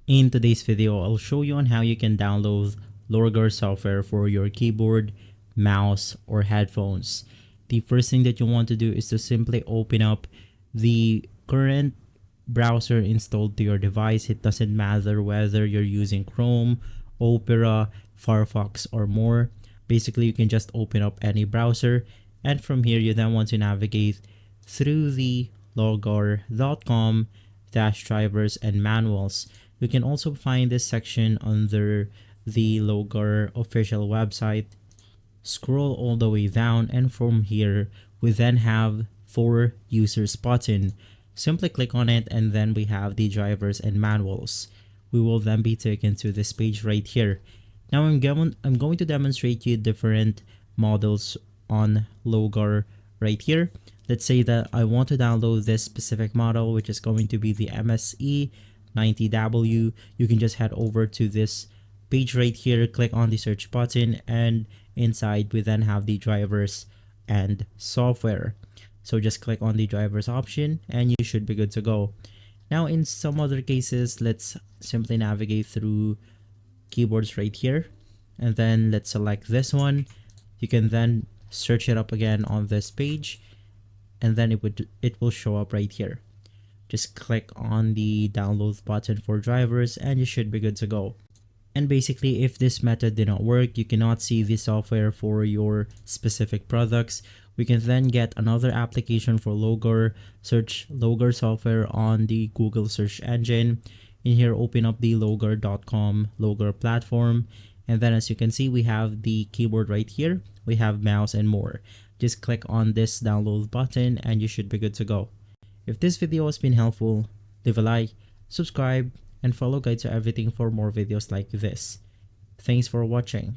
In today's video, I'll show you on how you can download LORGAR software for your keyboard, mouse, or headphones. The first thing that you want to do is to simply open up the current browser installed to your device. It doesn't matter whether you're using Chrome, Opera, Firefox, or more. Basically, you can just open up any browser, and from here you then want to navigate through the lorgar.com drivers and manuals. You can also find this section under the LORGAR official website. Scroll all the way down, and from here we then have for users button. Simply click on it, and then we have the drivers and manuals. We will then be taken to this page right here. Now I'm going to demonstrate you different models on LORGAR right here. Let's say that I want to download this specific model, which is going to be the MSE 90W. You can just head over to this page right here, click on the search button, and inside we then have the drivers and software. So just click on the drivers option and you should be good to go. Now in some other cases, let's simply navigate through keyboards right here, and then let's select this one. You can then search it up again on this page, and then it will show up right here. Just click on the download button for drivers and you should be good to go. And basically, if this method did not work, you cannot see the software for your specific products, we can then get another application for LORGAR. Search LORGAR software on the Google search engine. In here, open up the lorgar.com LORGAR platform, and then as you can see, we have the keyboard right here, we have mouse and more. Just click on this download button and you should be good to go. If this video has been helpful, leave a like, subscribe, and follow Guide to Everything for more videos like this. Thanks for watching.